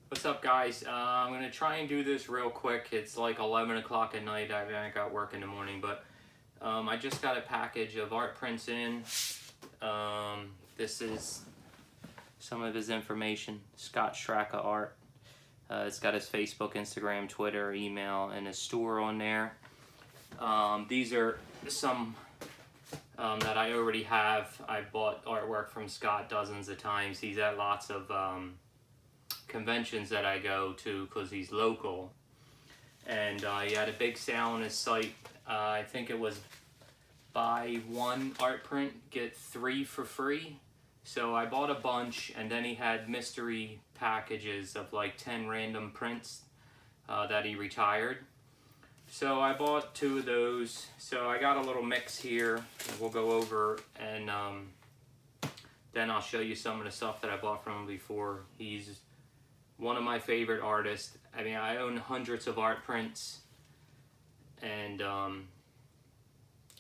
What's up, guys? I'm gonna try and do this real quick. It's like 11 o'clock at night. I got work in the morning, but I just got a package of art prints in. This is some of his information. Scott Straka art. It's got his Facebook, Instagram, Twitter, email, and his store on there. These are some that I already have. I bought artwork from Scott dozens of times. He's at lots of conventions that I go to because he's local, and he had a big sale on his site. I think it was buy one art print, get 3 for free. So I bought a bunch, and then he had mystery packages of like 10 random prints that he retired. So I bought 2 of those. So I got a little mix here. We'll go over, and then I'll show you some of the stuff that I bought from him before. He's one of my favorite artists. I mean, I own hundreds of art prints, and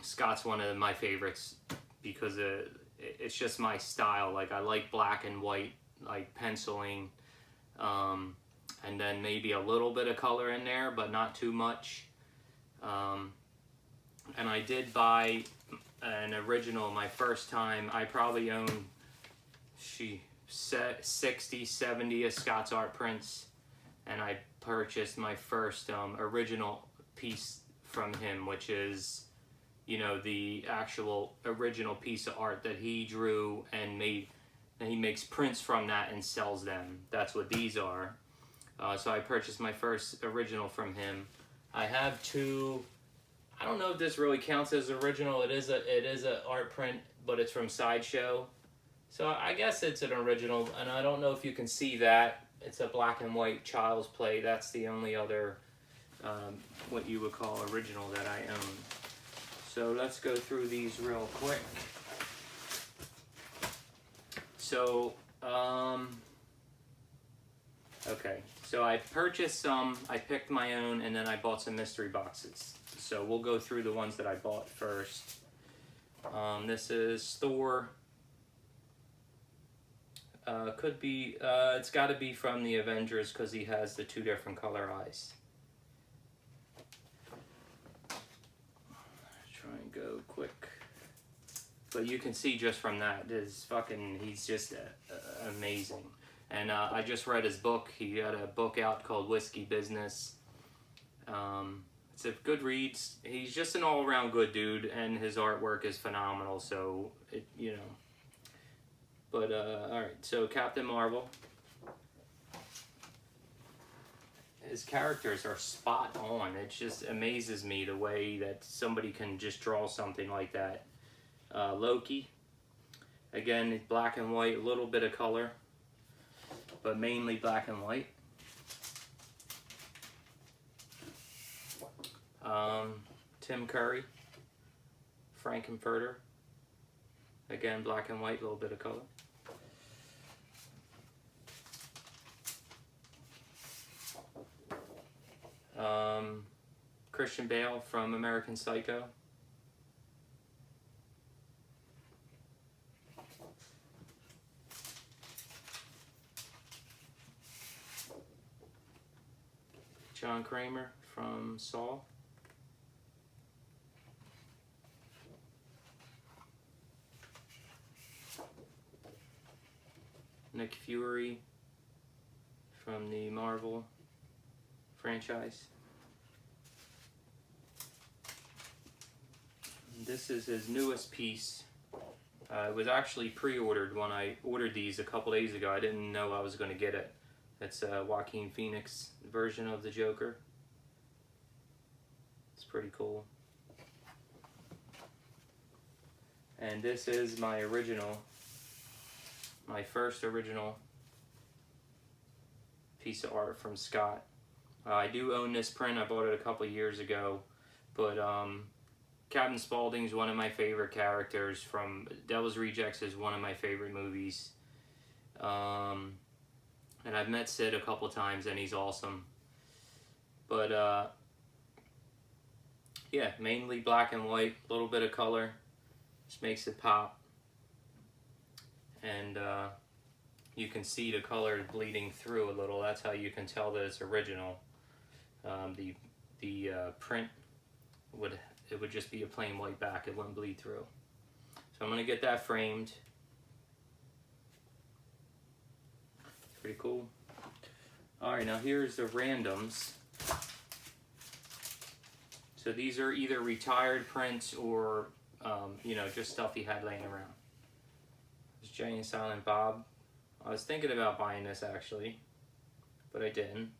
Scott's one of my favorites because it's just my style. Like, I like black and white, like penciling, and then maybe a little bit of color in there, but not too much. And I did buy an original my first time. I probably own 60, 70 of Scott's art prints, and I purchased my first original piece from him, which is, you know, the actual original piece of art that he drew and made, and he makes prints from that and sells them. That's what these are. So I purchased my first original from him. I have 2. I don't know if this really counts as original. It is a art print, but it's from Sideshow. So I guess it's an original, and I don't know if you can see that. It's a black and white Child's Play. That's the only other, what you would call original that I own. So let's go through these real quick. So, okay. So I purchased some, I picked my own, and then I bought some mystery boxes. So we'll go through the ones that I bought first. This is Thor. Could be, it's got to be from the Avengers because he has the 2 different color eyes. Try and go quick. But you can see just from that, he's just amazing. And I just read his book. He had a book out called Whiskey Business. It's a good read. He's just an all-around good dude, and his artwork is phenomenal. So, you know. But, alright, so Captain Marvel. His characters are spot on. It just amazes me the way that somebody can just draw something like that. Loki. Again, black and white, a little bit of color, but mainly black and white. Tim Curry. Frankenfurter. Again, black and white, a little bit of color. Christian Bale from American Psycho. John Kramer from Saw. Nick Fury from the Marvel franchise. This is his newest piece. It was actually pre-ordered when I ordered these a couple days ago. I didn't know I was going to get it. It's a Joaquin Phoenix version of the Joker. It's pretty cool. And this is my original, my first original piece of art from Scott. I do own this print. I bought it a couple years ago, but Captain Spaulding's one of my favorite characters from Devil's Rejects is one of my favorite movies. And I've met Sid a couple times, and he's awesome. But yeah, mainly black and white, a little bit of color, just makes it pop. And you can see the color bleeding through a little. That's how you can tell that it's original. The print would just be a plain white back. It wouldn't bleed through. So I'm gonna get that framed. Pretty cool. All right, now here's the randoms. So these are either retired prints or you know, just stuff he had laying around. There's Jay and Silent Bob. I was thinking about buying this actually, but I didn't.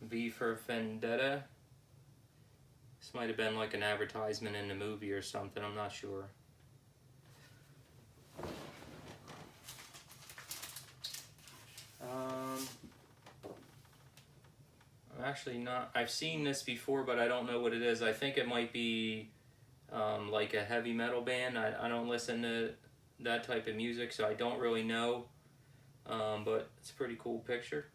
V for Vendetta. This might have been like an advertisement in the movie or something, I'm not sure. I'm actually not, I've seen this before, but I don't know what it is. I think it might be like a heavy metal band. I don't listen to that type of music, so I don't really know, but it's a pretty cool picture.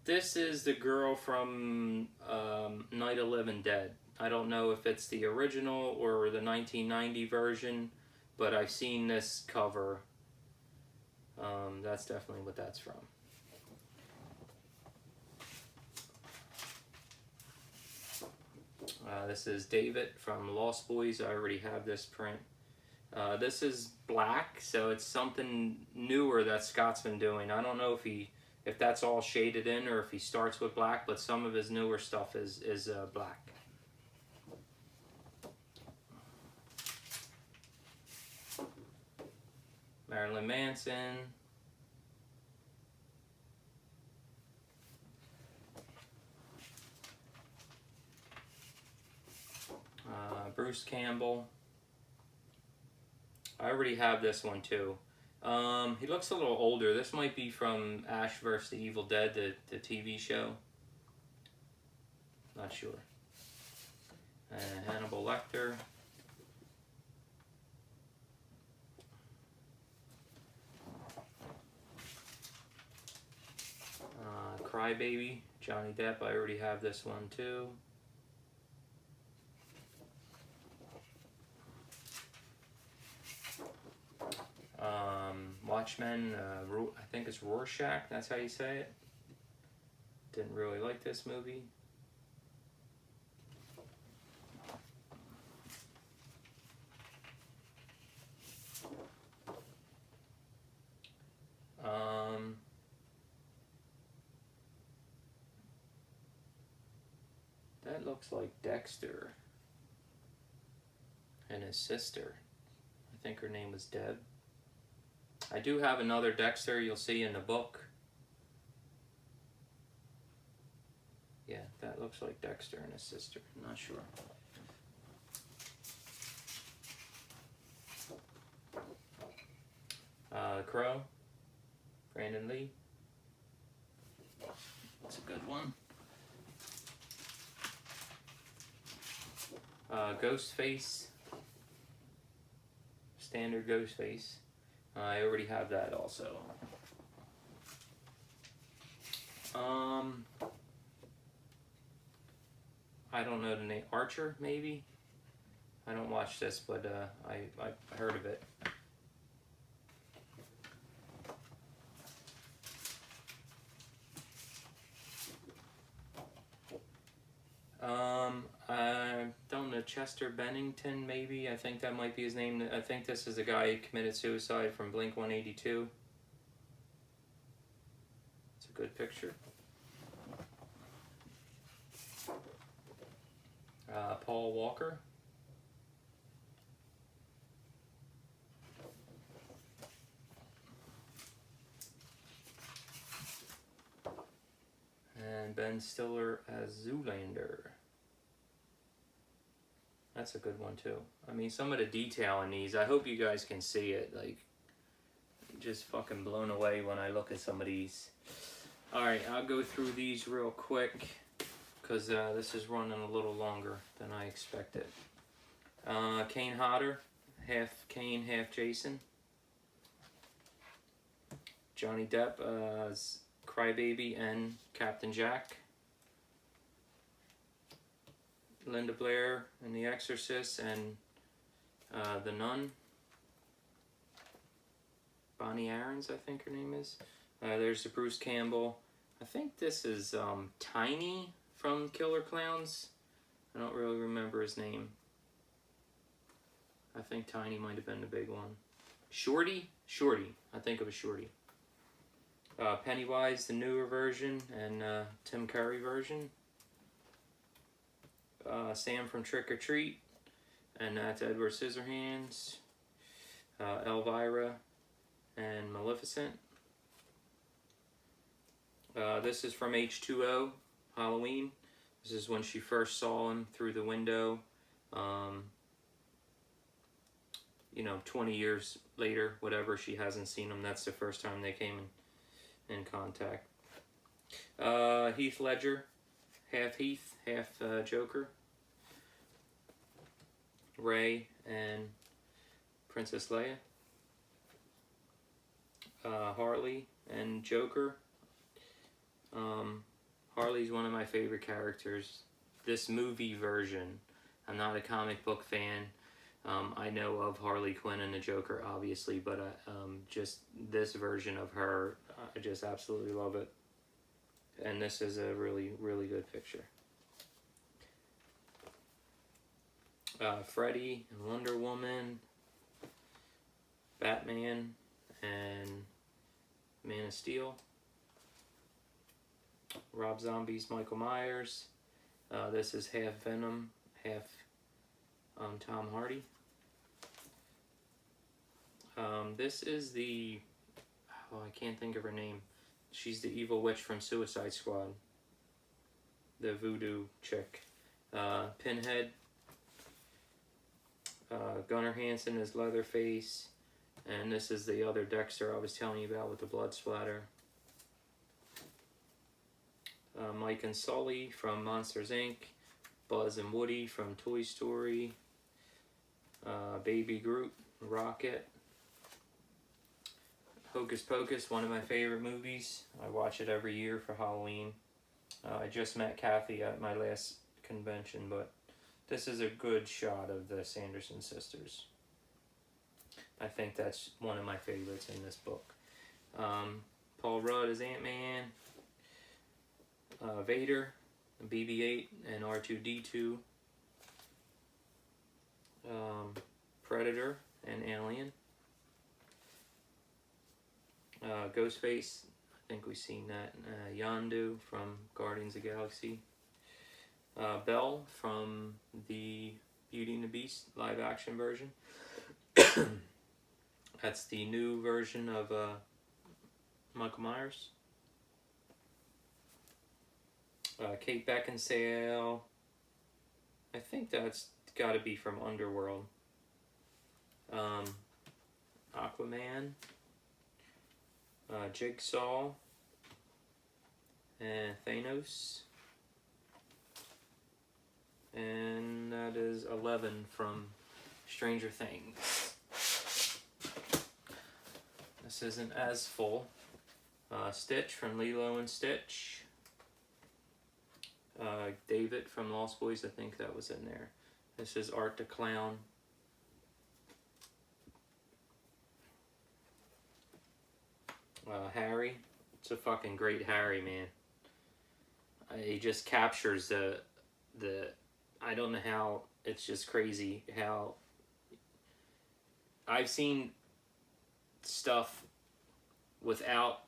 This is the girl from Night of Living Dead. I don't know if it's the original or the 1990 version, but I've seen this cover. That's definitely what that's from. This is David from Lost Boys. I already have this print. This is black, so it's something newer that Scott's been doing. I don't know if that's all shaded in or if he starts with black, but some of his newer stuff is black. Marilyn Manson. Bruce Campbell. I already have this one too. He looks a little older. This might be from Ash vs. the Evil Dead, the TV show. Not sure. Hannibal Lecter. Crybaby, Johnny Depp. I already have this one too. Watchmen, I think it's Rorschach, that's how you say it. Didn't really like this movie. That looks like Dexter and his sister. I think her name was Deb. I do have another Dexter you'll see in the book. Yeah, that looks like Dexter and his sister. I'm not sure. Crow, Brandon Lee. That's a good one. Ghostface. Standard Ghostface. I already have that also. I don't know the name. Archer, maybe? I don't watch this, but I heard of it. I don't know, Chester Bennington, maybe? I think that might be his name. I think this is the guy who committed suicide from Blink-182. It's a good picture. Paul Walker. And Ben Stiller as Zoolander. That's a good one too. I mean, some of the detail in these, I hope you guys can see it. Like, just fucking blown away when I look at some of these. Alright, I'll go through these real quick, because this is running a little longer than I expected. Kane Hodder, half Kane, half Jason. Johnny Depp as Crybaby and Captain Jack. Linda Blair in The Exorcist and The Nun. Bonnie Aarons, I think her name is. There's the Bruce Campbell. I think this is Tiny from Killer Clowns. I don't really remember his name. I think Tiny might have been the big one. Shorty? Shorty. I think it was Shorty. Pennywise, the newer version, and Tim Curry version. Sam from Trick or Treat, and that's Edward Scissorhands. Elvira and Maleficent. This is from H2O, Halloween. This is when she first saw him through the window. 20 years later, whatever, she hasn't seen him. That's the first time they came in contact. Heath Ledger, half Heath, half Joker. Ray and Princess Leia. Harley and Joker. Harley's one of my favorite characters. This movie version, I'm not a comic book fan. I know of Harley Quinn and the Joker, obviously, but just this version of her, I just absolutely love it. And this is a really, really good picture. Freddy and Wonder Woman, Batman and Man of Steel, Rob Zombie's Michael Myers. This is half Venom, half Tom Hardy. This is the, I can't think of her name. She's the evil witch from Suicide Squad. The voodoo chick. Pinhead. Gunnar Hansen is Leatherface. And this is the other Dexter I was telling you about with the blood splatter. Mike and Sully from Monsters Inc. Buzz and Woody from Toy Story. Baby Groot, Rocket. Hocus Pocus, one of my favorite movies. I watch it every year for Halloween. I just met Kathy at my last convention, but this is a good shot of the Sanderson sisters. I think that's one of my favorites in this book. Paul Rudd is Ant-Man. Vader, BB-8, and R2-D2. Predator and Alien. Ghostface, I think we've seen that. Yondu from Guardians of the Galaxy. Belle from the Beauty and the Beast live action version. That's the new version of Michael Myers. Kate Beckinsale. I think that's got to be from Underworld. Aquaman. Jigsaw. And Thanos. And that is 11 from Stranger Things. This isn't as full. Stitch from Lilo and Stitch. David from Lost Boys, I think that was in there. This is Art the Clown. Harry. It's a fucking great Harry, man. He just captures the I don't know how, it's just crazy how I've seen stuff without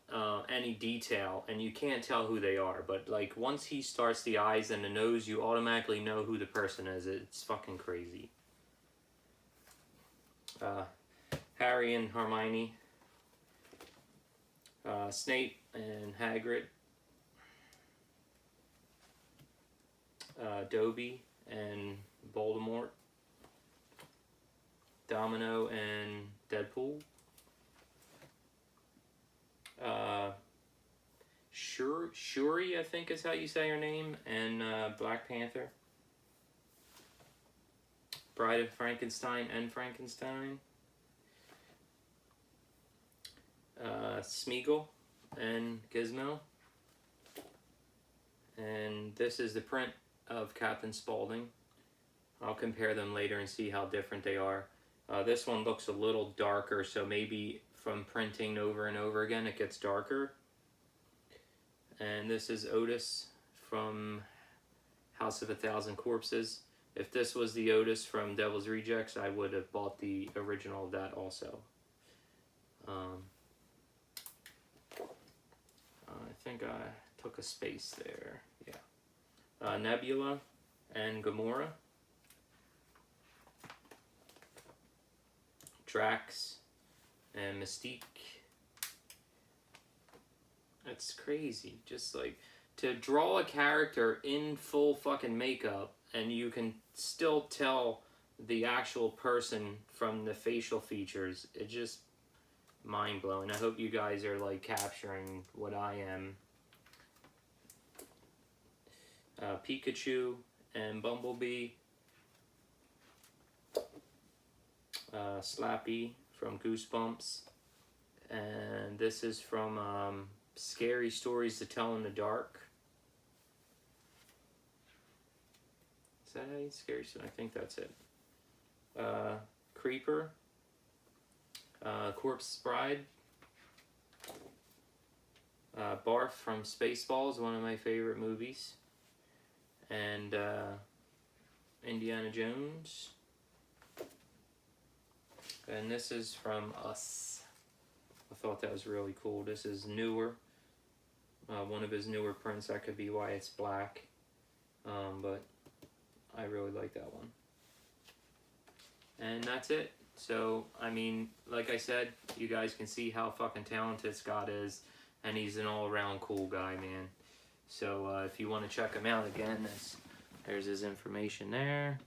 any detail and you can't tell who they are, but like once he starts the eyes and the nose, you automatically know who the person is. It's fucking crazy. Harry and Hermione. Snape and Hagrid. Dobby and Voldemort. Domino and Deadpool. Shuri, I think is how you say her name, and Black Panther. Bride of Frankenstein and Frankenstein. Smeagol and Gizmo. And this is the print of Captain Spaulding. I'll compare them later and see how different they are. This one looks a little darker, so maybe from printing over and over again it gets darker. And this is Otis from House of a Thousand Corpses. If this was the Otis from Devil's Rejects, I would have bought the original of that also. I think I took a space there. Yeah. Nebula and Gamora. Drax and Mystique. That's crazy. Just like to draw a character in full fucking makeup and you can still tell the actual person from the facial features. It's just mind blowing. I hope you guys are like capturing what I am. Pikachu and Bumblebee. Slappy from Goosebumps. And this is from Scary Stories to Tell in the Dark. Is that how you Scary Stories? I think that's it. Creeper. Corpse Bride. Barf from Spaceballs, one of my favorite movies. And Indiana Jones. And this is from Us. I thought that was really cool. This is newer. One of his newer prints. That could be why it's black. But I really like that one. And that's it. So, I mean, like I said, you guys can see how fucking talented Scott is. And he's an all-around cool guy, man. So, if you want to check him out again, there's his information there.